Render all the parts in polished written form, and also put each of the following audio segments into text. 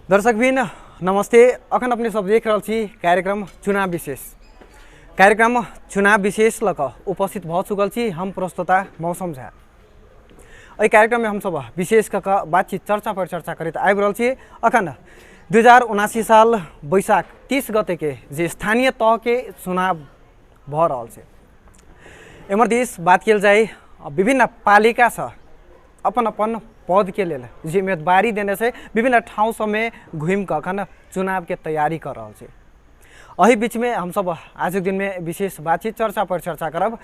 दर्शकबिन नमस्ते। अखन अपने सब देख रहा छी कार्यक्रम चुनाव विशेष लक उपस्थित भ चुकल छी हम प्रस्तुता मौसम झा। एहि कार्यक्रम में हम सब विशेष कक बातचीत चर्चा पर चर्चा करते आबि रहल छी। अखन 2079 साल बैशाख 30 गते के जे स्थानीय तह के चुनाव भ रहल छै। एमर दिस बात किया जाए विभिन्न पालिका से अपन अपन पद के लेल जिम्मेदारी देने से विभिन्न ठाउँ सब में घूम कर अखन चुनाव के तैयारी कर रहा है। अही बीच में हम सब आज के दिन में विशेष बातचीत चर्चा पर चर्चा करब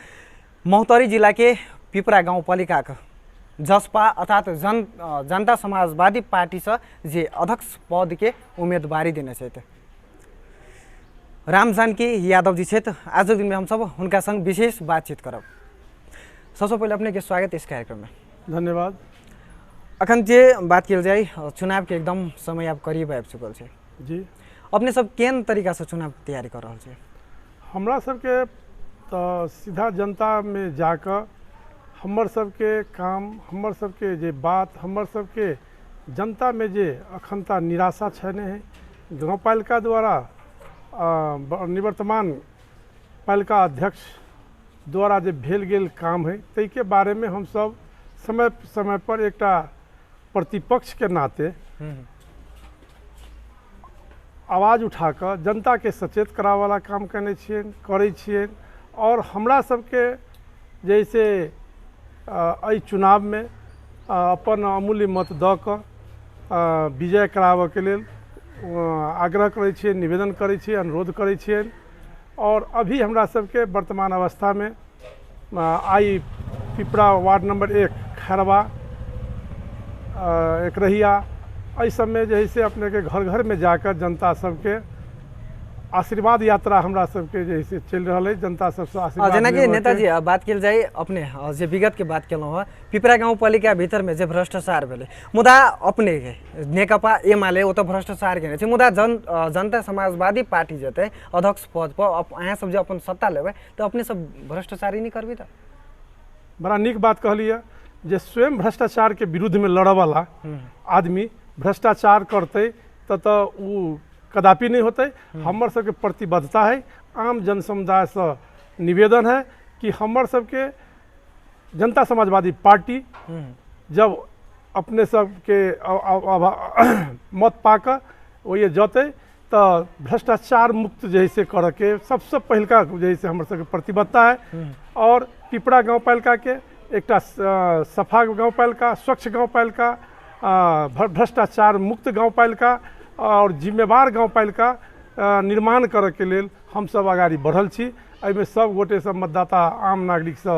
महोत्तरी जिला के पिपरा गाउँपालिका जसपा अर्थात जनता समाजवादी पार्टी से जे अध्यक्ष पद के उम्मीदवारी देने से राम जानकी यादव जी छे। आज के दिन में हम सब उनका संग विशेष बातचीत करब। सबसे पहले अपने के स्वागत इस कार्यक्रम में। धन्यवाद। अखन जे बात किया जाए चुनाव के एकदम समय अब करीब आबि चुकल छै जी। अपने सब केन तरीका से चुनाव तैयारी कर रहा है? हमरा सबके तो सीधा जनता में जाकर हमर सबके काम हमर सबके जे बात हमर सबके जनता में जे अखनता निराशा छने है गाउँपालिका द्वारा निवर्तमान पालिका अध्यक्ष द्वारा जे भेल गेल काम है तै के बारे में हम सब समय समय पर एकटा प्रतिपक्ष के नाते आवाज उठाकर जनता के सचेत करा वाला काम करे छियन और हमरा सबके जैसे एहि चुनाव में अपन अमूल्य मत द क विजय कराबे के लेल आग्रह करे छियन, निवेदन करे छियन, अनुरोध करे छियन। और अभी हमरा सबके वर्तमान अवस्था में आई पिपरा वार्ड नंबर 1 खैरवा एक रहिया इस सब में जैसे अपने के घर घर में जाकर जनता सबके आशीर्वाद यात्रा हमरा सबके जैसे चल रहा है। जनता सबसे आशीर्वाद जेना कि नेताजी बात किया जाए अपने जे विगत के बात केलहुँ है पिपरा गाउँपालिका भीतर में जे भ्रष्टाचार भेले मुदा अपने के नेकपा एमाले ओ तो भ्रष्टाचार केने छै मुदा जनता समाजवादी पार्टी जते अध्यक्ष पद पर अहाँ सब जे अपन सत्ता लेबै तो अपने सब भ्रष्टाचारी नहीं करबी? तो बड़ा नीक बात कहलिए जे स्वयं भ्रष्टाचार के विरुद्ध में लड़े वाला आदमी भ्रष्टाचार करते तो उ कदापि नहीं होते। हमर सबके प्रतिबद्धता है आम जन समुदाय से निवेदन है कि हमर सबके जनता समाजवादी पार्टी जब अपने सबके मत पाकर वो ये जते तो भ्रष्टाचार मुक्त जैसे करके सबसे पहलका जैसे हमर सबके प्रतिबद्धता है। और पिपरा गाउँपालिका के एकटा सफा गाउँपालिका, स्वच्छ गाउँपालिका, भ्रष्टाचार मुक्त गाउँपालिका और जिम्मेवार गाउँपालिका निर्माण करे के लेल हम सब आगाड़ी बढ़ल छी। एहिमे सब गोटे सब मतदाता आम नागरिक से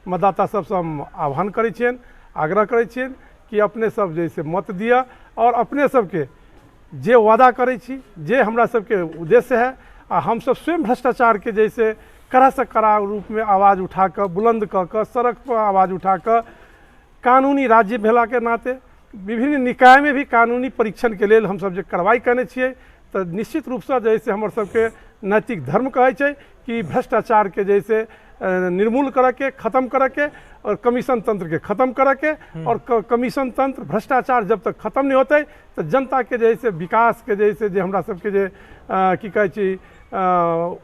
मतदाता सबसे हम आह्वान करे छियन, आग्रह करे छियन कि अपने सब जैसे मत दिया और अपने सबके जे वादा करे छी जे हमरा सबके उद्देश्य है हम सब स्वयं भ्रष्टाचार के जैसे कड़ा से कड़ा रूप में आवाज़ उठाकर बुलंद कर सड़क पर आवाज़ उठाकर कानूनी राज्य भेला के नाते विभिन्न निकाय में भी कानूनी परीक्षण के लिए हम सब जे कार्रवाई करने छिए तो निश्चित रूप से जैसे हमर सबके नैतिक धर्म कहे छै कि भ्रष्टाचार के जैसे निर्मूल करके खत्म करके और कमीशन तंत्र के खत्म करके और कमीशन तंत्र भ्रष्टाचार जब तक खत्म नहीं होते तो जनता के जैसे विकास के जैसे जे हमरा सबके जे की कहे छी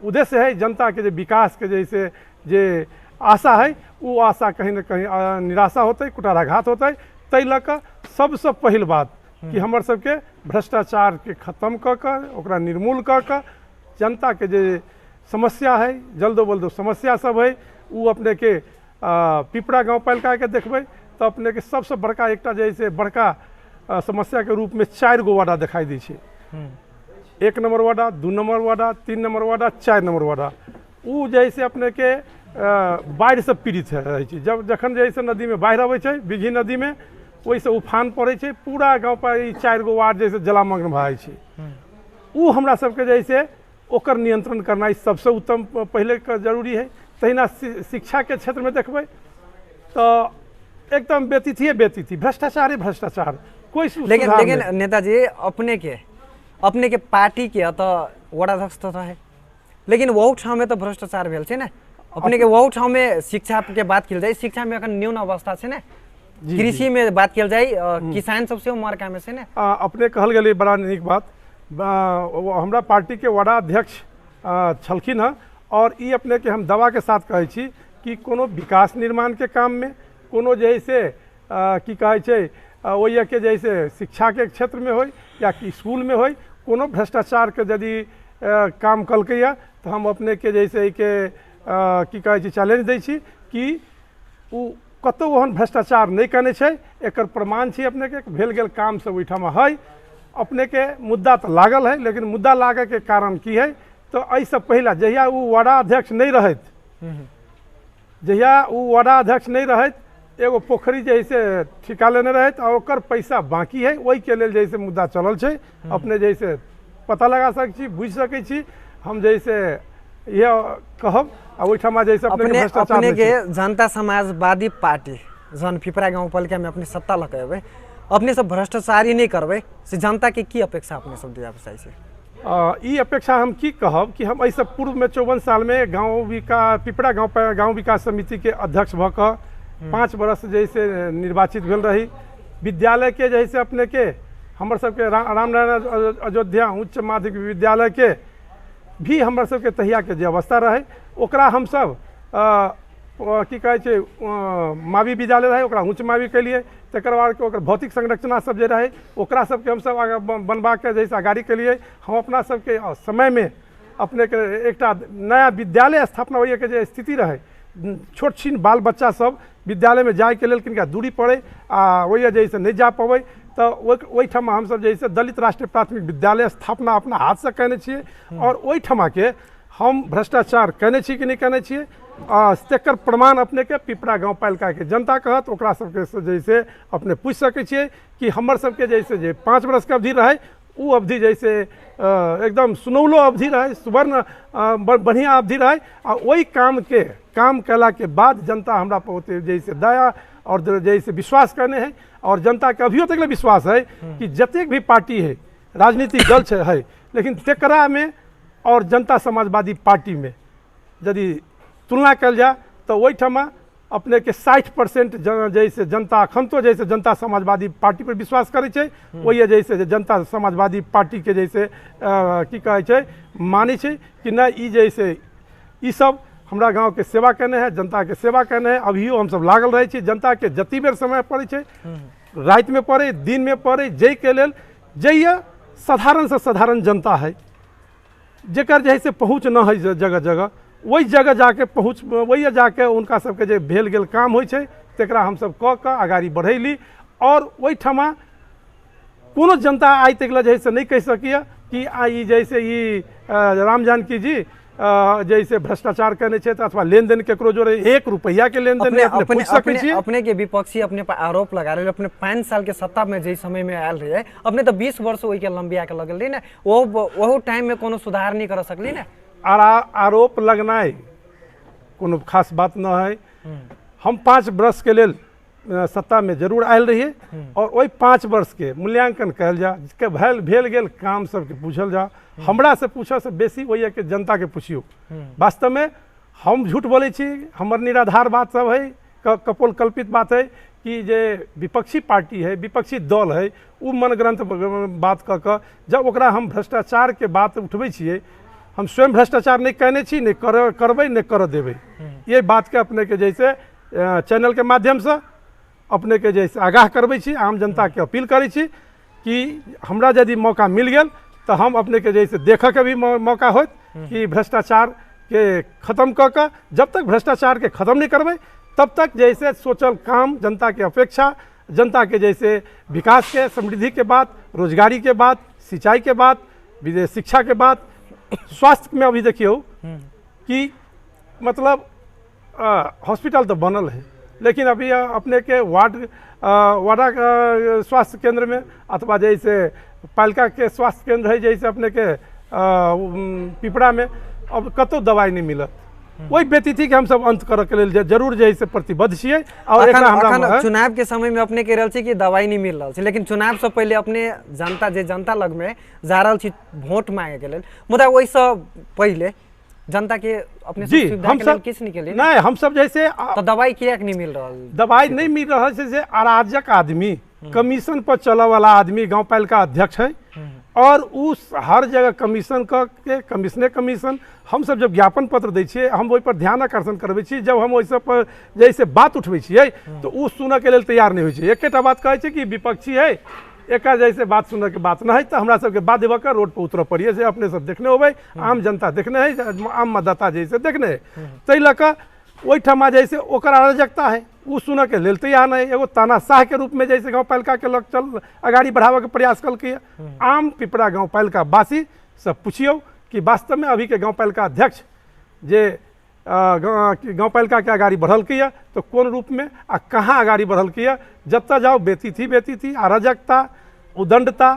उद्देश्य है जनता के जे विकास के जैसे जे आशा है वो आशा कहीं न कहीं निराशा होते कुटाराघात होते। तै लक सबसे पहिल बात कि हमर सबके भ्रष्टाचार के खत्म ओकरा निर्मूल जनता के जे समस्या है जल्दो बल्दो समस्या सब है वो अपने के पिपरा गाउँपालिका के देखबै तो अपने के सबसे बड़का एकटा जैसे बड़का समस्या के रूप में 4 गो वार्ड दिखाई दै छै। 1 number ward, 2 number ward, 3 number ward, 4 number ward वो जैसे अपने के बाढ़ से पीड़ित रहे छै। जब जखन जैसे नदी में बाढ़ आबै छै बिघी नदी में वैसे उफान पड़े छै पूरा गाँव पर 4 गो वार्ड जैसे जलामग्न भए छै। वो हमरा सबके जैसे ओकर नियंत्रण करना सबसे उत्तम पहले का जरूरी है। तहिना शिक्षा के क्षेत्र में देखबै तो एकदम व्यतीत भ्रष्टाचार कोई लेकिन नेताजी अपने के पार्टी के तो वार्डाध्यक्ष तो है लेकिन वो ठाउँ में तो भ्रष्टाचार भेल छै ना। अपने के वो ठाउँ में शिक्षा के बात किया जाए शिक्षा में अखन न्यून अवस्था है ना जी, कृषि में बात किया जाए किसान सबसे उमर का में से ना अपने कहल गेली बड़ा नीक बात हमरा पार्टी के वार्ड अध्यक्ष छलखिन हँ और ई अपने के हम दावा के साथ कहै छी कि कोनो विकास निर्माण के काम में कोनो जैसे की कहै छै ओहि के जैसे शिक्षा के क्षेत्र में होय या कि स्कूल में होय कोनो भ्रष्टाचार के यदि काम कलकैया तो हम अपने के जैसे के की कहै छै चैलेंज दै छी कि उ कतौ ओहन भ्रष्टाचार नहीं कने छै एकर प्रमाण छी अपने के भेल गेल काम सब ओहिठाम है अपने के मुद्दा तो लागल है लेकिन मुद्दा लागे के कारण की है तो ऐसे पहला जहिया वो वार्डा अध्यक्ष नहीं रहत जहिया वो वार्डा अध्यक्ष नहीं रहत एगो पोखरी जैसे ठिका लेने रहत और ओकर पैसा बाकी है वही के लेल जैसे मुद्दा चलल छै अपने जैसे पता लगा सकै छी बुझ सकै छी हम जैसे ये कहब ओहिठाम जैसे अपने के जनता समाजवादी पार्टी जन पिपरा गाउँपालिका में अपने सत्ता लगाबे अपने सब भ्रष्टाचारी नहीं करबे से जनता के की अपेक्षा अपने सब दिया से ई अपेक्षा हम की कहब कि हम ऐसे पूर्व में 54 साल में गाँव विकास पिपरा गाँव विकास समिति के अध्यक्ष भ क 5 वर्ष जैसे निर्वाचित भेल रही विद्यालय के जैसे अपने के हमर सबके रामनारायण अयोध्या उच्च माध्यमिक विद्यालय के भी हमर सबके तहिया के जे अवस्था रहे ओकरा हम सब की कहै छै मावी विद्यालय रहे ओकरा उच्च मावी के लिए तकर बाद के ओकर भौतिक संरचना सब जे रहे ओकरा सबके हम सब आगे बनबा के जैसे आगाड़ी के लिए हम अपना सबके समय में अपने के एकटा नया विद्यालय स्थापना होइए के जे स्थिति रहे छोट छीन बाल बच्चा सब विद्यालय में जाए के लेल किनका दूरी पड़े वही जैसे नहीं जा पावे तो ओहिठाम हम सब जैसे दलित राष्ट्रीय प्राथमिक विद्यालय स्थापना अपना हाथ से कहने छिए और ओहिठाम के हम भ्रष्टाचार कहने छी कि नहीं कहने छिए तेकर प्रमाण अपने के पिपरा गाँव पालिका के जनता कहत ओकरा सबके जैसे अपने पूछ सके छिए कि हमर सबके जैसे जे 5 वर्ष के अवधि रहे उ अवधि जैसे एकदम सुनौलो अवधि रहे सुवर्ण बढ़िया अवधि रहे आ वही काम कैला के बाद जनता हमरा पर जैसे दया और जैसे विश्वास करने हैं और जनता के अभियो तक विश्वास है कि जतेक भी पार्टी है राजनीतिक दल है लेकिन तेकरा में और जनता समाजवादी पार्टी में यदि तुलना कल जाए तो वहीठमा अपने के 60% जैसे जनता अखन तो जैसे जनता समाजवादी पार्टी पर विश्वास करे छे वही जैसे जनता समाजवादी पार्टी के जैसे की कहे छे माने छे कि ना ई जैसे ई सब हमरा गांव के सेवा करने है जनता के सेवा करने है अभियो हम सब लागल रहे छी जनता के जति बेर समय पड़े छे रात में पड़े दिन में पड़े जय के लेल जय साधारण से साधारण जनता है जेकर जैसे पहुँच न है जगह जगह वही जगह जाके पहुँच वही जाके उनका सबके जे भेल गेल काम होइ छै तेकरा हम सब क के आगाड़ी बढ़ैली और ओहिठमा कोनो जनता आइ तक जैसे नहीं कह सकिए कि आई जैसे ई राम जानकी जी जैसे भ्रष्टाचार करने छे अथवा लेन देन केकरो जोड़े 1 रुपया के लेन देन अपने पूछ सकै छी अपने के विपक्षी अपने पर आरोप लगा रहे अपने 5 साल के सत्ता में जे समय में आयल रहे अपने तो 20 वर्ष वही के लंबिया के लगल रही ना वो टाइम में कोनो सुधार नहीं कर सकली ना आरोप लगना कोनो खास बात न है हम 5 वर्ष के लेल सत्ता में जरूर आयल रहिए और वही 5 वर्ष के मूल्यांकन कल जा के भेल गेल काम सबके पूछल जा हमरा से पूछे से बेसी वही के जनता के पूछियो वास्तव में हम झूठ बोले छी हमर निराधार बात सब है कपोल कल्पित बात है कि जे विपक्षी पार्टी है विपक्षी दल है उ मनग्रंथ बात क जब ओकरा हम भ्रष्टाचार के बात उठबै छियै हम स्वयं भ्रष्टाचार नहीं कहने छी नहीं करबै नहीं कर देबै ये बात के अपने के जैसे चैनल के माध्यम से अपने के जैसे आगाह करबै छी आम जनता के अपील करै छी कि हमरा यदि मौका मिल गेल तो हम अपने के जैसे देख के भी मौका होत कि भ्रष्टाचार के खत्म क के जब तक भ्रष्टाचार के खत्म नहीं करबै तब तक जैसे सोचल काम जनता के अपेक्षा जनता के जैसे विकास के समृद्धि के बात रोजगारी के बात सिंचाई के बात विदेश शिक्षा के बात स्वास्थ्य में अभी देखियो कि मतलब हॉस्पिटल तो बनल है लेकिन अभी अपने के वार्डा स्वास्थ्य केंद्र में अथवा जैसे पालिका के स्वास्थ्य केंद्र है जैसे अपने के पिपरा में अब कतो दवाई नहीं मिलत वही व्यतिथि के हम सब अंत करे के लेल जरूर जैसे प्रतिबद्ध छियै और एकरा हमरा चुनाव के समय में अपने कह रहल छी कि दवाई नहीं मिल रहल छै लेकिन चुनाव से पहले अपने जनता लग में जा रहल छी वोट मांगे के लेल मुदा ओहि से पहले जनता के अपने जी, सुविधा हम के लिए सब किस निकले नहीं, हम सब जैसे तो दवाई किया नहीं मिल रहा दवाई नहीं मिल रहा है, जैसे अराजक आदमी, कमीशन पर चला वाला आदमी गांव पालिका अध्यक्ष है, और उस हर जगह कमीशन के कमीशन हम सब जब ज्ञापन पत्र दै छियै, हम ओहि पर ध्यान आकर्षण करबै छी, जब हम ओहि सब पर जैसे बात उठबै छियै तो उ सुनऽ के लेल तैयार नहीं होइ छै। एकेटा बात कहै छै कि विपक्षी है, एक जैसे बात सुनऽ के बात नहीं है, तो हमरा सबके बाध्य भऽ कऽ रोड पर उतरऽ पड़िए, से अपने सब देखने होबै, आम जनता देखने है, आम मतदाता जैसे देखने है, ताहि लऽ कऽ ओहिठमा जैसे ओकर अराजकता है, उ सुनऽ के लेल तैयार नहीं। एगो तानाशाह के रूप में जैसे गाँव पालिका के लग चल आगाड़ी बढ़ाबऽ के प्रयास कलकै। आम पिपरा गाँव पालिका वासी सब पुछियौ कि वास्तव में अभी के गाँव पालिका अध्यक्ष जे गाँव पालिका के आगाड़ी बढ़लकै है तो कोन रूप में आ कहाँ आगाड़ी बढ़लकै है। जतऽ जाओ बेती अराजकता, उदंडता,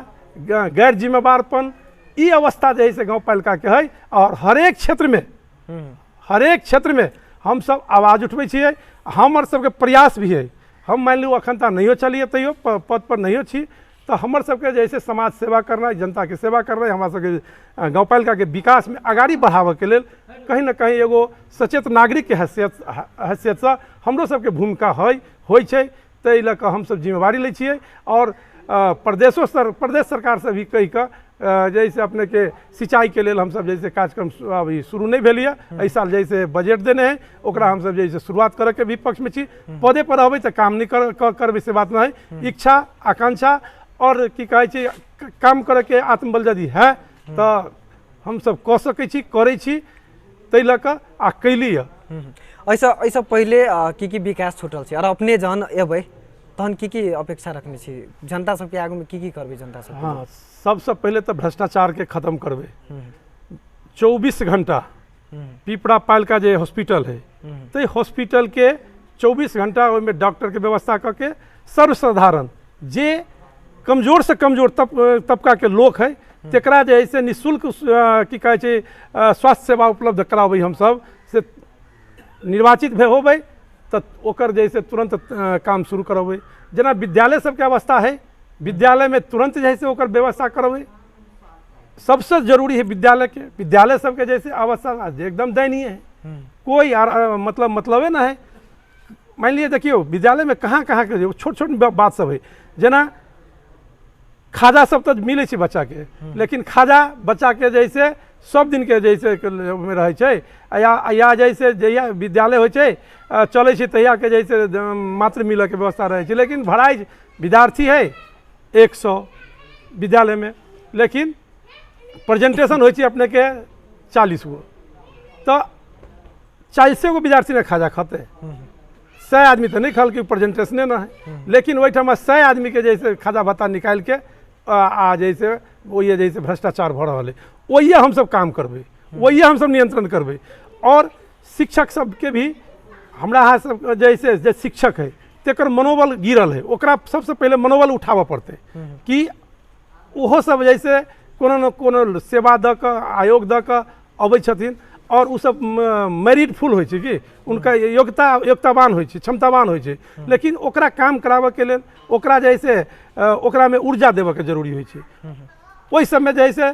गैर जिम्मेवारपन, ई अवस्था जे है से गाँव पालिका के है। और हरेक क्षेत्र में हम सब आवाज उठबै छियै, हमर सबके प्रयास भी है। हम मान लियौ अखन तक नहियो चलिए तैयो पद पर नहियो छी, तो हमर सबके जैसे समाज सेवा करना, जनता के सेवा करना, हमरा सबके गाँव पालिका के विकास में आगाड़ी बढ़ाबऽ के लेल कहीं ना कहीं एगो सचेत नागरिक के हैसियत से हमरो सबके भूमिका होइ छै। ताहि लऽ कऽ हम सब जिम्मेवारी लै छियै, और प्रदेश सरकार से भी कहि कऽ जैसे अपने के सिंचाई के लेल हम सब जैसे कार्यक्रम अभी शुरू नहीं भेल है, एहि साल जैसे बजट देने हैं, ओकरा हम सब जैसे शुरुआत करे के भी पक्ष में छी। पदे पर रहबै तो काम नहीं करबै से बात नहीं, इच्छा आकांक्षा और की कहै छै काम करे के आत्मबल यदि है तो हम सब कऽ सकै छी, करै छी, ताहि लऽ कऽ आ कैली है। ऐसा पहले की विकास छूटल छै, और अपने जहन एबै तहन की अपेक्षा रखने छी जनता सबके आगू में की करबै जनता सब? हाँ, सबसे पहले तो भ्रष्टाचार के खत्म करबै। 24 घंटा पिपरा पालिका जे हॉस्पिटल है, तो हॉस्पिटल के 24 घंटा में डॉक्टर के व्यवस्था करके सर्वसाधारण जे कमजोर से कमजोर तबका के लोग है तकरा जे है से निःशुल्क की कहै छै स्वास्थ्य सेवा उपलब्ध कराबै। हम सब से निर्वाचित होबै तो ओकर जैसे तुरंत काम शुरू करबै। जेना विद्यालय सबके अवस्था है, विद्यालय में तुरंत जैसे ओकर व्यवस्था करबै। सबसे जरूरी है विद्यालय सबके जैसे अवस्था एकदम दयनीय है, कोई मतलबे ना है। मान लिये देखियो विद्यालय में कहाँ के छोट बात सब है, जेना खाजा सब तो मिले छै बच्चा के, लेकिन खाजा बच्चा के जैसे सब दिन के जैसे में रहे छै, या जैसे जहिया विद्यालय हो चले छै तहिया के जैसे मात्र मिले के व्यवस्था रहे छै। लेकिन भराई विद्यार्थी है 100 विद्यालय में, लेकिन प्रेजेंटेशन हो अपने के 40 गो, तो 40 गो विद्यार्थी ने खाजा खते, 100 आदमी तो नहीं खल कि प्रेजेंटेशने ना है। लेकिन वहीठमा 100 आदमी के जैसे खाजा भत्ता निकाल के आ जैसे वही जैसे भ्रष्टाचार भ रहा है, वही हम सब काम करबै, वही हम सब नियंत्रण करबै। और शिक्षक सबके भी हमरा यहाँ सब जैसे जे शिक्षक है तेकर मनोबल गिरल है, ओकरा सबसे पहले मनोबल उठाबऽ पड़तै कि ओहो सब जैसे कोनो न कोनो सेवा दऽ कऽ आयोग दऽ कऽ अबै छथिन, और उ सब मेरिटफुल होइ छै कि उनका योग्यतावान होइ छै, क्षमतावान होइ छै। लेकिन ओकरा काम कराबऽ के लेल ओकरा जैसे ओकरा में ऊर्जा देबऽ के जरूरी होइ छै। ओहि सबमे जैसे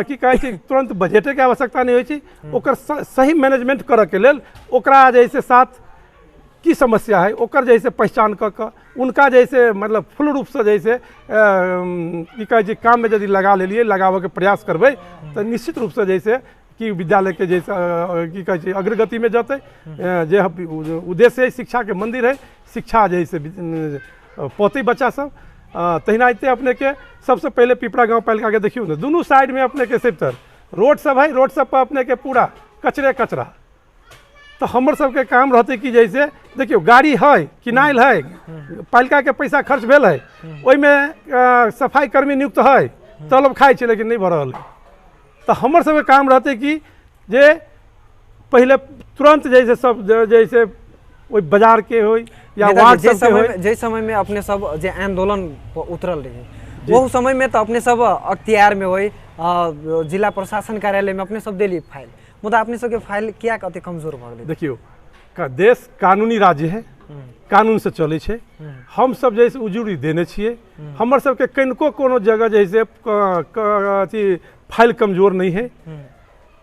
की कहै छै तुरंत बजटे के आवश्यकता नहीं होइ छै, ओकर सही मैनेजमेंट करऽ के लेल ओकरा जैसे साथ की समस्या है ओकर जैसे पहचान कऽ उनका जैसे मतलब फुल रूप से जैसे की कहै छै काम में यदि लगाबऽ के प्रयास करबै तो निश्चित रूप से जैसे कि विद्यालय के जैसे की कहै छै अग्रगति में जतै। जे उद्देश्य है शिक्षा के मंदिर है, शिक्षा जैसे पौतै बच्चा सब, तहिनाते अपने के सबसे पहले पिपरा गाँव पालिका के देखियो ना, दोनों साइड में अपने के सिर्फ रोड सब है, रोड सब पर अपने के पूरा कचरा। तो हमर सबके काम रहते कि जैसे देखियो गाड़ी है किनाइल है, पालिका के पैसा खर्च भेल है, ओहि में सफाई कर्मी नियुक्त है, तलब खाइ छै लेकिन नहीं भर रहल है। तो हमर सबके काम रहते कि जे पहले तुरंत जैसे सब जैसे वही बाजार के हो या वार्ड सब के जे समय में अपने सब जे आंदोलन उतरल रहे, वो समय में तो अपने सब अख्तियार में होई जिला प्रशासन कार्यालय में अपने सब दिली फाइल, मुदा अपने सबके फाइल क्या कते कमजोर भ गेलै? देखियो देश कानूनी राज्य है, कानून से चले छे, हम सब जैसे उजूरी देने छिए, हमर सबके कनिको कोनो जगह जैसे अथी फाइल कमजोर नहीं है।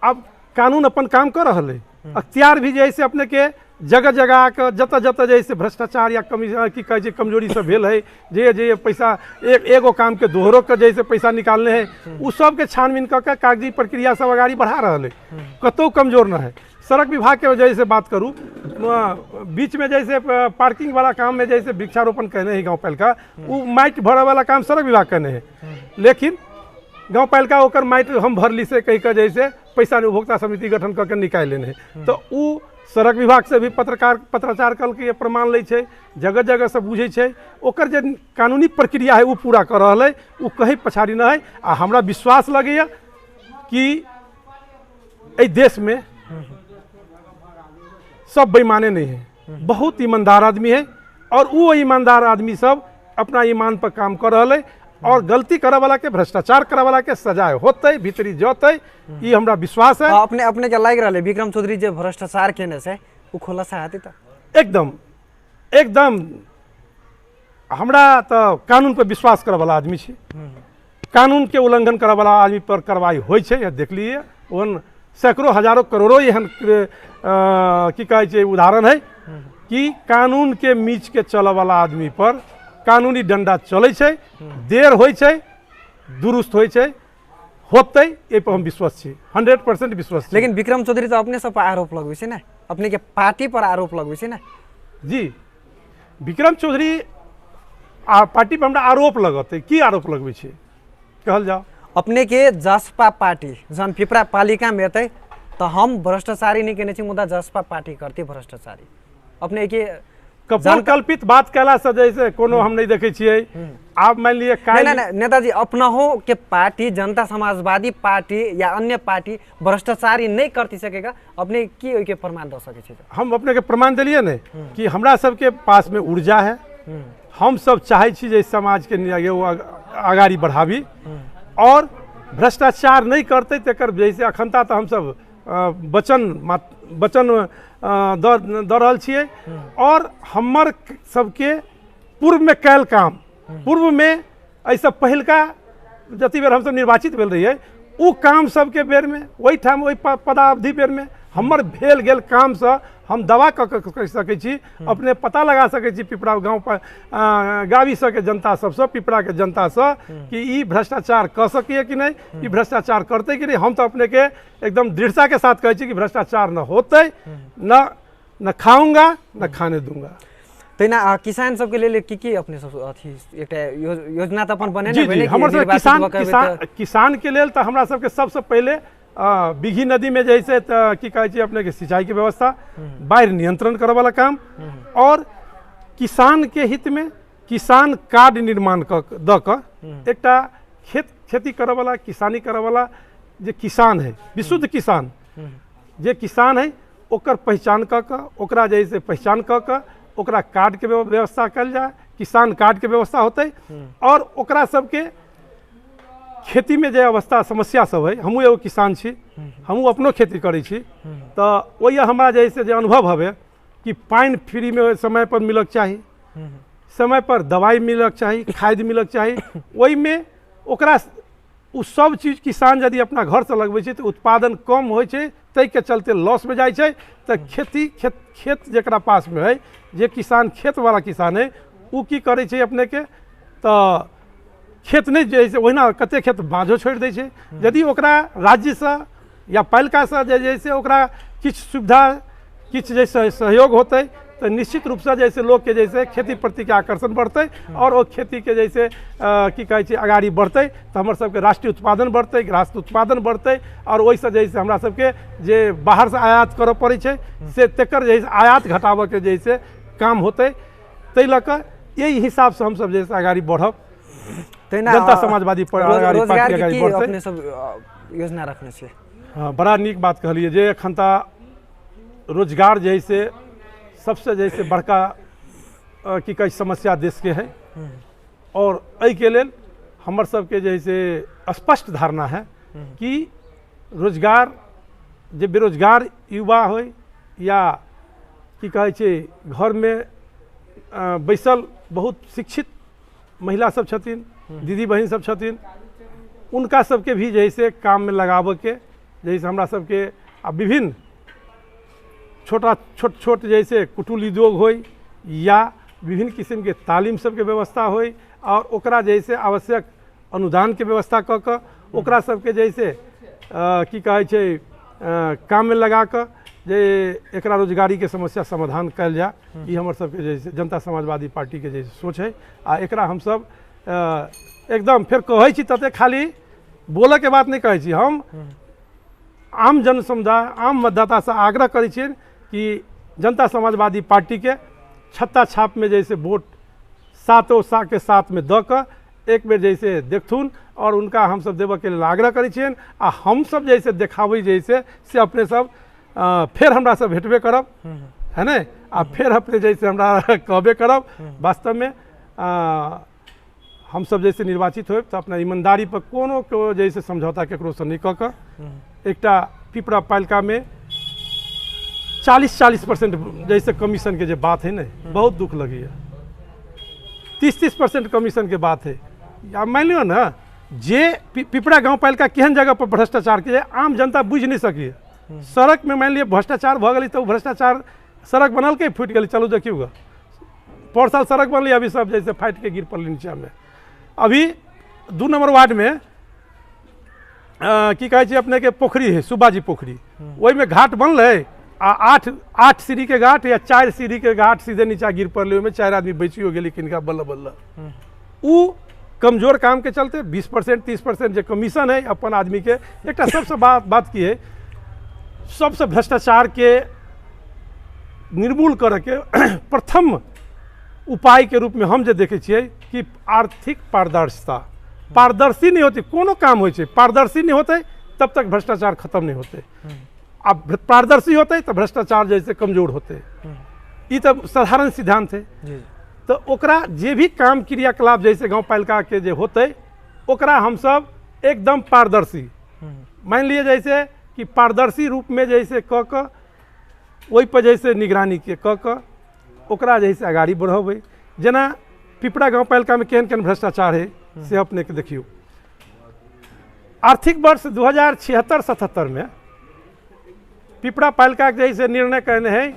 अब कानून अपन काम कर रहा है। अख्तियार भी जैसे अपने के जगह जगह के जत जत जैसे भ्रष्टाचार या कमी की कहे छै कमजोरी सब भेल है, जे पैसा एगो काम के दोहरो के जैसे पैसा निकालने हैं उ सब के छानबीन करके कागजी प्रक्रिया सब आगाड़ी बढ़ा रहा है, कतौ कमजोर न है। सड़क विभाग के वजह से बात करूँ, बीच में जैसे पार्किंग वाला काम में जैसे वृक्षारोपण कहने हैं गाँव पालिका, वो माइट भरे वाला काम सड़क विभाग कहने हैं, लेकिन गाँव पालिका ओकर माइट हम भरली से कही के जैसे पैसा उपभोक्ता समिति गठन करके निकाल लेने हैं। तो उ सड़क विभाग से भी पत्राचार कल के प्रमाण ले छै, जगह जगह से बुझे छै, ओकर जे कानूनी प्रक्रिया है वो पूरा कर रहा है, वो कहीं पछाड़ी न है। आ हमरा विश्वास लगेया कि ए देश में सब बेईमाने नहीं है, बहुत ईमानदार आदमी है, और वो ईमानदार आदमी सब अपना ईमान पर काम कर रहा है, और गलती करे वाला के भ्रष्टाचार करे वाला के सजाए होते भीतरी जोते, ये हमरा विश्वास है। अपने के लाग रहा है विक्रम चौधरी जे भ्रष्टाचार केने से वो खुलासा हाथी था एकदम एकदम हमरा तो कानून पर विश्वास करे वाला आदमी छी, कानून के उल्लंघन करे वाला आदमी पर कार्रवाई होय छै, या देख लिए ओहन सैकड़ों हजारों करोड़ों एहन की कहे छै उदाहरण है कि कानून के मीच के चले वाला आदमी पर कानूनी डंडा चले छै, देर होय छै दुरुस्त होय छै, होते ये पर हम विश्वास छी, 100% विश्वास छी। लेकिन विक्रम चौधरी तो अपने सब पर आरोप लगवे छै ना, अपने के पार्टी पर आरोप लगवे छै ना। जी विक्रम चौधरी पार्टी पर हमरा आरोप लगते, की आरोप लगवे छै कहल जाओ। अपने के जसपा पार्टी जन पिपरा पालिका में एतै तो हम भ्रष्टाचारी नहीं केने छी, मुदा जसपा पार्टी करती भ्रष्टाचारी अपने के कपूर कल्पित बात कैला से जैसे कोनो हम नहीं देखे छियै। आप मान लिए नेताजी अपनहो के पार्टी जनता समाजवादी पार्टी या अन्य पार्टी भ्रष्टाचारी नहीं करती सकेगा, अपने की के प्रमाण दे सके छी? हम अपने के प्रमाण दिलिए ने कि हमरा सबके पास में ऊर्जा है, हम सब चाहे छी जे समाज के आगाड़ी बढ़ावी, और भ्रष्टाचार नहीं करते तेकर जैसे अखनता तो हम सब वचन द रहल छियै, और हमर सबके पूर्व में कैल काम, पूर्व में ऐसा पहिलका जति बेर हम सब निर्वाचित भेल रहिए उ काम सबके बेर में वही ठाम वही पदावधि बेर में हमर भेल गेल काम से हम दावा कह सकै छी, अपने पता लगा सकै छी पिपरा गाँव पर गावी के जनता सबसे, पिपरा के जनता से कि ई भ्रष्टाचार कर सकिए कि नहीं, ई भ्रष्टाचार करते कि नहीं। हम तो अपने के एकदम दृढ़ता के साथ कहे छी कि भ्रष्टाचार न होते, न खाऊंगा न खाने दूंगा। तेना किसान सबके लिए की अपने सब अथी एक योजना तो अपन बने जी हमर सब किसान के लेल तो हमरा सबके सबसे पहले बिघी नदी में जैसे की कहे छी अपने के सिंचाई की व्यवस्था, बाढ़ नियंत्रण करे वाला काम, और किसान के हित में किसान कार्ड निर्माण द क एकटा खेती करे वाला किसानी करे वाला जे किसान है, विशुद्ध किसान जे किसान है ओकर पहचान क ओकरा जैसे पहचान क ओकरा कार्ड के व्यवस्था कल जाए, किसान कार्ड के व्यवस्था होते, और ओकरा सबके खेती में जे अवस्था समस्या सब है, हमहूँ एगो किसान छी, हमहूँ अपनो खेती करै छी, तो वही हमारा जैसे जे अनुभव हवे कि पानी फ्री में समय पर मिलक चाहिए, समय पर दवाई मिलक चाहिए, खाद मिलक चाहिए, वही में ओकरा उ सब चीज किसान यदि अपना घर से लगबै छै तो उत्पादन कम होइ छै, तै के चलते लॉस में जाइ छै। तो खेत जकरा पास में है, जे किसान खेत वाला किसान है, उ की करै छै अपने के तो खेत नहीं जैसे ओहिना कते खेत बाँझो छोड़ दै छै, यदि ओकरा राज्य से या पालिका से जैसे ओकरा किछ सुविधा किछ जैसे सहयोग होते तो निश्चित रूप से जैसे लोग के जैसे खेती प्रति के आकर्षण बढ़ते, और वो खेती के जैसे की कहे छै आगाड़ी बढ़ते, तो हमर सबके राष्ट्रीय उत्पादन बढ़ते, राष्ट्र उत्पादन बढ़ते, और वही से जैसे हमरा सबके जे बाहर से आयात करे पड़े छै से तेकर जैसे आयात घटावे के जैसे काम होते, तै लऽ कऽ यही हिसाब से हम सब जैसे आगाड़ी बढ़ब, जनता समाजवादी पार्टी आगाड़ी बढ़ते। अपने सब योजना रखने छियै। हाँ, बड़ा नीक बात कहलिए जे एखनता रोजगार जैसे सबसे जैसे बड़का की कई समस्या देश के है, और एहि के लेल हमर सबके जैसे स्पष्ट धारणा है कि रोजगार जे बेरोजगार युवा हो या की कहे छै घर में बैसल बहुत शिक्षित महिला सब छथिन, दीदी बहन सब छथिन, उनका सबके भी जैसे काम में लगाबे के जैसे हमरा सबके आ विभिन्न छोट जैसे कुटीर उद्योग होई या विभिन्न किस्म के तालीम सबके व्यवस्था होई और ओकरा जैसे आवश्यक अनुदान के व्यवस्था कऽ कऽ ओकरा सबके जैसे की कहै छै काम में लगा कऽ जे एकरा रोजगारी के समस्या समाधान कल जाए, ई हमर सबके जैसे जनता समाजवादी पार्टी के जैसे सोच है। आ एकरा हम सब एकदम फिर कहै छी तते खाली बोलऽ के बात नहीं कहै छी, हम आम जन समुदाय आम मतदाता से आग्रह करै छियै कि जनता समाजवादी पार्टी के छत्ता छाप में जैसे वोट सातों सा के साथ में द कऽ एक बेर जैसे देखथुन और उनका हम सब देव के लिए आग्रह करै छियनि। आ हम सब जैसे देखाबै जैसे से अपने सब फिर हमरा सब भेटबे करब, है ना, आ फिर अपने जैसे हमरा कहबे करब। वास्तव में हम सब जैसे निर्वाचित होब तो अपना ईमानदारी पर कोनो को जैसे समझौता केकरो से नहीं कऽ कऽ एकटा पिपरा पालिका में 40% जैसे कमीशन के जो बात है ना, बहुत दुख लगी है। 30% कमीशन के बात है। या मान लियो ना जे पिपरा गाँव पालिका केहन जगह पर भ्रष्टाचार के आम जनता बुझ नहीं सकी। सड़क में मान लिया भ्रष्टाचार भ गई तो भ्रष्टाचार सड़क बनल के फूट गई, चलो देखिएगा पर साल सड़क बनल, अभी सब जैसे फाइट के गिर पड़ल नीचा में। अभी 2 नंबर वार्ड में की कहै छै अपने के पोखरी है, सुब्बाजी पोखरी, वही में घाट बनल आ 8 सीढ़ी के घाट या 4 सीढ़ी के घाट सीधे नीचा गिर पड़ल, ओहिमे 4 आदमी बचियो गेली किनका बल्ल बल्ल। उ कमजोर काम के चलते 20% 30% जो कमीशन है अपन आदमी के। एक सबसे बात की है, सबसे भ्रष्टाचार के निर्मूल करके प्रथम उपाय के रूप में हम जो देखे छिए कि आर्थिक पारदर्शिता। पारदर्शी नहीं होती कोनो काम हो, पारदर्शी नहीं होते तब तक भ्रष्टाचार खत्म नहीं होते। अब पारदर्शी होते तो भ्रष्टाचार जैसे कमजोर होते, ये तो साधारण सिद्धांत है। तो ओकरा जे भी काम क्रियाकलाप जैसे गांव पालिका के जे होते ओकरा हम सब एकदम पारदर्शी मान लिए जैसे कि पारदर्शी रूप में जैसे क क वही पर जैसे निगरानी के क क ओकरा जैसे आगाड़ी बढ़ाबै। जेना पिपरा गांव पालिका में केहन केहन भ्रष्टाचार है से अपने के देखियो। आर्थिक वर्ष 2076-77 में पिपरा पालिका के जैसे निर्णय करने हैं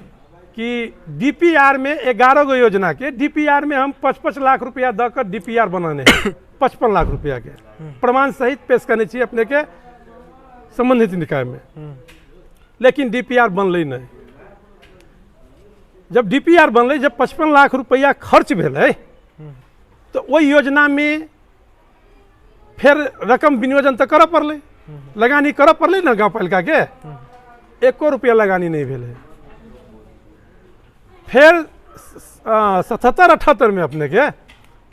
कि डीपीआर में 11 गो योजना के डीपीआर में हम 55 लाख रुपया देकर डीपीआर बनाने हैं 55 लाख रुपया के प्रमाण सहित पेश करने चाहिए अपने के संबंधित निकाय में। लेकिन डीपीआर बनल नहीं। जब डीपीआर बनल, जब 55 लाख रुपया खर्च भेल तो वही योजना में फिर रकम विनियोजन तो करऽ पड़ल, लगानी करऽ पड़ल ना। गाँव पालिका के 1 रुपया लगानी नहीं भेल है। फिर 77-78 में अपने के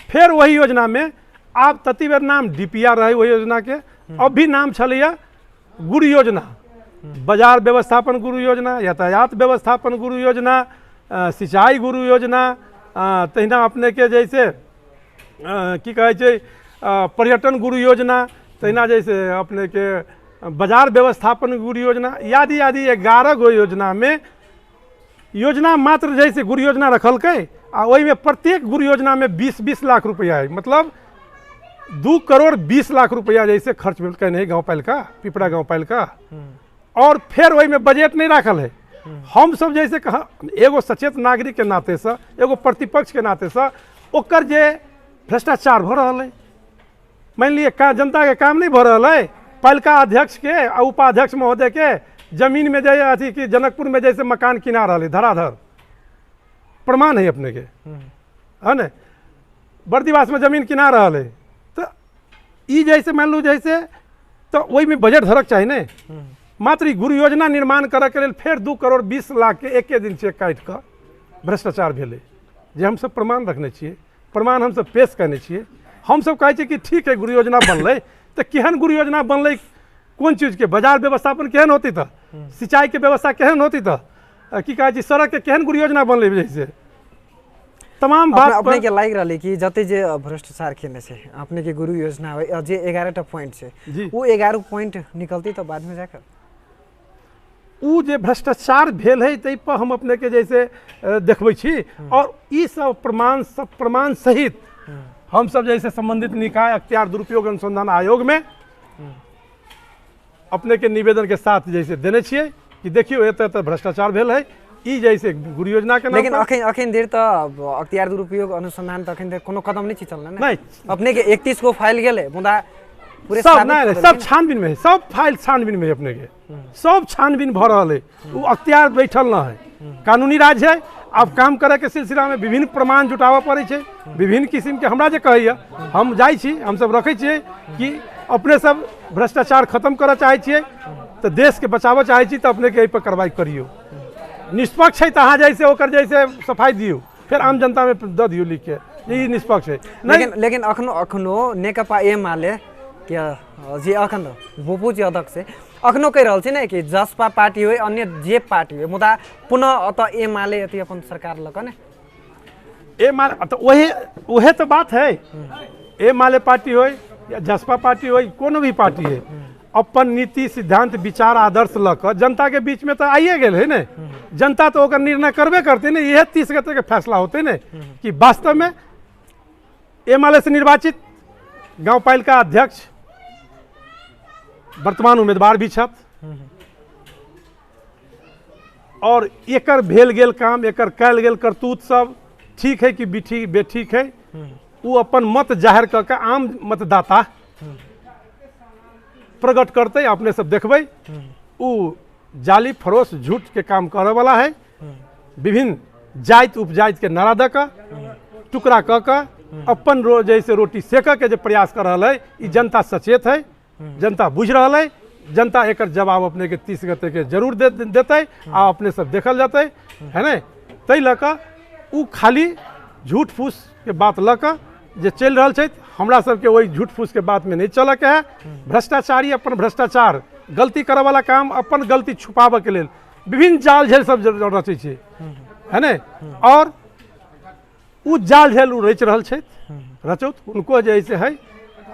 फिर वही योजना में आप तती बेर नाम डीपीआर रहे वही योजना के, अब भी नाम छलैया गुरु योजना, बाजार व्यवस्थापन गुरु योजना, यातायात व्यवस्थापन गुरु योजना, सिंचाई गुरु योजना, तहिना अपने के जैसे की कहै छै पर्यटन गुरु योजना, तहिना जैसे अपने के बाजार व्यवस्थापन गुरु योजना, आदि आदि 11 गो योजना में योजना मात्र जैसे गुरु योजना रखलकै आ वही में प्रत्येक गुरु योजना में 20-20 लाख रुपया है, मतलब 2 करोड़ 20 लाख रुपया जैसे खर्च भेल नहीं गाँव पालिका पिपरा गाँव पालिका। और फिर वही में बजट नहीं रखल है। हम सब जैसे कहा एगो सचेत नागरिक के नाते से, एगो प्रतिपक्ष के नाते से ओकर जे भ्रष्टाचार भ रहा है, मान लिए जनता के काम नहीं भ रहा है, पालिका अध्यक्ष के आ उपाध्यक्ष महोदय के जमीन में जाए अथी कि जनकपुर में जैसे मकान किना रहा है धराधर, प्रमाण है अपने के, है ना, बर्दीवास में जमीन किना रहा है। तो ई जैसे मान लू जैसे तो वही में बजट धरक चाहिए ना, मात्र गुरु योजना निर्माण करे के लिए फिर 2 करोड़ 20 लाख के एक दिन चेक काट कर भ्रष्टाचार भेले, जे हम सब प्रमाण रखने छिए, प्रमाण हम सब पेश करने छिए। हम सब कहै छिए कि ठीक है गुरु योजना बनल, तो केहन गुरु योजना बनल, कौन चीज के बाजार व्यवस्थापन केहन होती था, सिंचाई के व्यवस्था केहन होती था, की कहै छै सड़क के केहन गुरु योजना बनल, जैसे तमाम बात अपने के लाग रहा कि जते जे भ्रष्टाचार केने से अपने के गुरु योजना जे 11टा पॉइंट से वो 11 पॉइंट निकलती तो बाद में जाकर उ जे भ्रष्टाचार भेल है तै पर हम अपने के जैसे देखबै छी। और ई सब प्रमाण सहित हम सब जैसे संबंधित निकाय अख्तियार दुरुपयोग अनुसंधान आयोग में अपने के निवेदन के साथ जैसे देने छिए। कि देखियो एत भ्रष्टाचार भेल है ई जैसे गुरु योजना के नाम लेकिन पर अखन देर तो अख्तियार दुरुपयोग अनुसंधान तो अखन देर कोनो कदम नहीं चल रहा नहीं अपने के 31 को फाइल गेले मुदा पूरे सब नहीं सब छानबीन में है, सब फाइल छानबीन में है अपने के सब छानबीन भ रहा है वो अख्तियार बैठल ना है कानूनी राज है। अब काम करे के सिलसिला में विभिन्न प्रमाण जुटाबऽ पड़े छै विभिन्न किस्म के हमरा जे कहैया हम जाइ छी हम सब रखै छियै कि अपने सब भ्रष्टाचार खत्म करऽ चाहै छियै तो देश के बचाबऽ चाहै छी तो अपने के एहि पर कार्रवाई करियो निष्पक्ष है तो अहाँ जैसे ओकर जैसे सफाई दियो फिर आम जनता में दऽ दियो लिख के ई निष्पक्ष है। लेकिन अखनो नेकपा एमाले के जे अखन भूपू जी अध्यक्ष है अखनो कहि रहल छै ने कि जसपा पार्टी हो अन्य जे पार्टी हो मुदा पुनः अत एमाले अति अपन सरकार लक ने एमाले तो वही तो बात है एमाले पार्टी हो या जसपा पार्टी हो कोनो भी पार्टी है अपन नीति सिद्धांत विचार आदर्श लक जनता के बीच में तो आइए गेल है ने जनता तो ओकर निर्णय करबे करते ने यह 30 गते के फैसला होते ने कि वास्तव में एमाले से निर्वाचित गांव पालिका अध्यक्ष वर्तमान उम्मीदवार भी छथ और एकर भेल गेल काम एकर कयल गेल करतूत सब ठीक है कि बेठीक है वो अपन मत जाहिर क के आम मतदाता प्रकट करते अपने सब देखबै वो जाली फरोश झूठ के काम करे वाला है विभिन्न जाति उपजाति के नारा दऽ कऽ टुकड़ा कऽ कऽ अपन जैसे रोटी सेक के जो प्रयास कर रहा है ई जनता सचेत है जनता बुझ रहा है जनता एकर जवाब अपने के 30 गते के जरूर देते आ अपने सब देखल जाते है ना तै लऽ कऽ उ खाली झूठ फूस के बात लऽ कऽ जे चल रहा है हमरा सबके वही झूठ फूस के बात में नहीं चल के है भ्रष्टाचारी अपन भ्रष्टाचार गलती करे वाला काम अपन गलती छुपाबऽ के लेल विभिन्न जाल झेल सब रचे छै है ना और उ जाल झेल रच रहल छै रचौत उनको जैसे है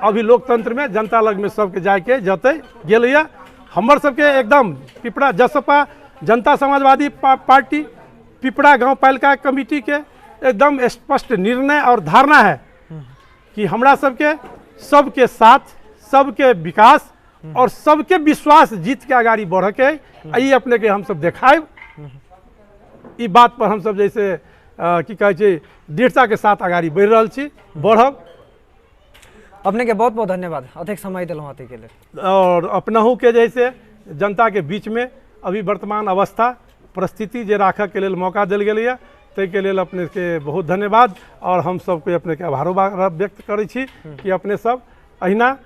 अभी लोकतंत्र में जनता लग में सबके जाके जते गेलैया हमर सबके एकदम पिपरा जसपा जनता समाजवादी पार्टी पिपरा गांव पालिका कमेटी के एकदम स्पष्ट निर्णय और धारणा है कि हमरा सबके साथ सबके विकास और सबके विश्वास जीत के आगाड़ी बढ़ के ई अपने के हम सब देखाएब ई बात पर हम सब जैसे की कहे छै दृढ़ता के साथ आगाड़ी बढ़ रहल छी बढ़ब अपने के बहुत बहुत धन्यवाद अधिक समय दिलहुँ अति के लिए और अपनहु के जैसे जनता के बीच में अभी वर्तमान अवस्था परिस्थिति जे राखऽ के लेल मौका देल गेलैया ताहि के लेल अपने के बहुत धन्यवाद और हम सबके अपने के आभारो व्यक्त करै छी कि अपने सब अहिना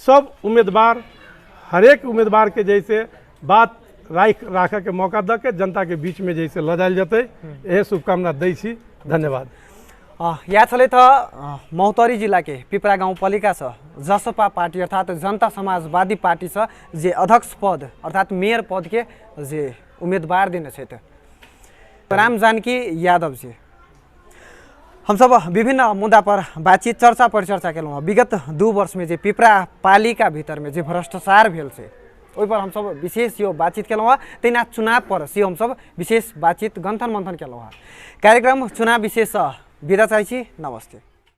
सब उम्मीदवार हरेक उम्मीदवार के जैसे बात राखऽ के मौका दऽ के जनता के बीच में जैसे लऽ जायल जेतै यह शुभकामना दै छी धन्यवाद। यहाँ छलै त महोत्तरी जिला के पिपरा गाउँपालिका छ जसपा पार्टी अर्थात जनता समाजवादी पार्टी छ जे अध्यक्ष पद अर्थात मेयर पद के जे उम्मीदवार देने छै राम जानकी यादव जी हम सब विभिन्न मुद्दा पर बातचीत चर्चा परिचर्चा केलहुँ विगत 2 वर्ष में जे पिपरा पालिका भीतर में जे भ्रष्टाचार भेल छै ओहि पर हम सब विशेष यो बातचीत केलहुँ तहिना चुनाव पर से हम सब विशेष बातचीत गंथन मंथन केलहुँ कार्यक्रम चुनाव विशेष विदा चाहै छी नमस्ते।